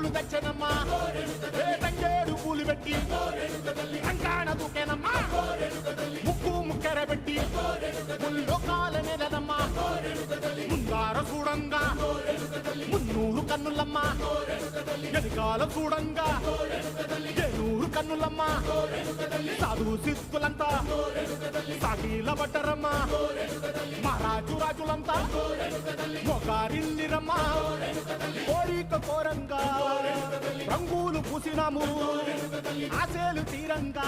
పూలు తెచ్చనమ్మా తంగేడు పూలు పెట్టి రంగాణ దూకేనమ్మా ముక్కు ముక్కెర పెట్టి ముల్లోకాల నెలనమ్మా ముందార చూడంగా మున్నూరు కన్నులమ్మా ఎనకాల చూడంగా ఏనూరు కన్నులమ్మా సాధు సిద్ధులంతా సాగిల పడ్డరమ్మా మహారాజు రాజులంతా మొగారిల్లిరమ్మా కోరిక కోరంగా రంగులు పూసినాము ఆశలు తీరంగా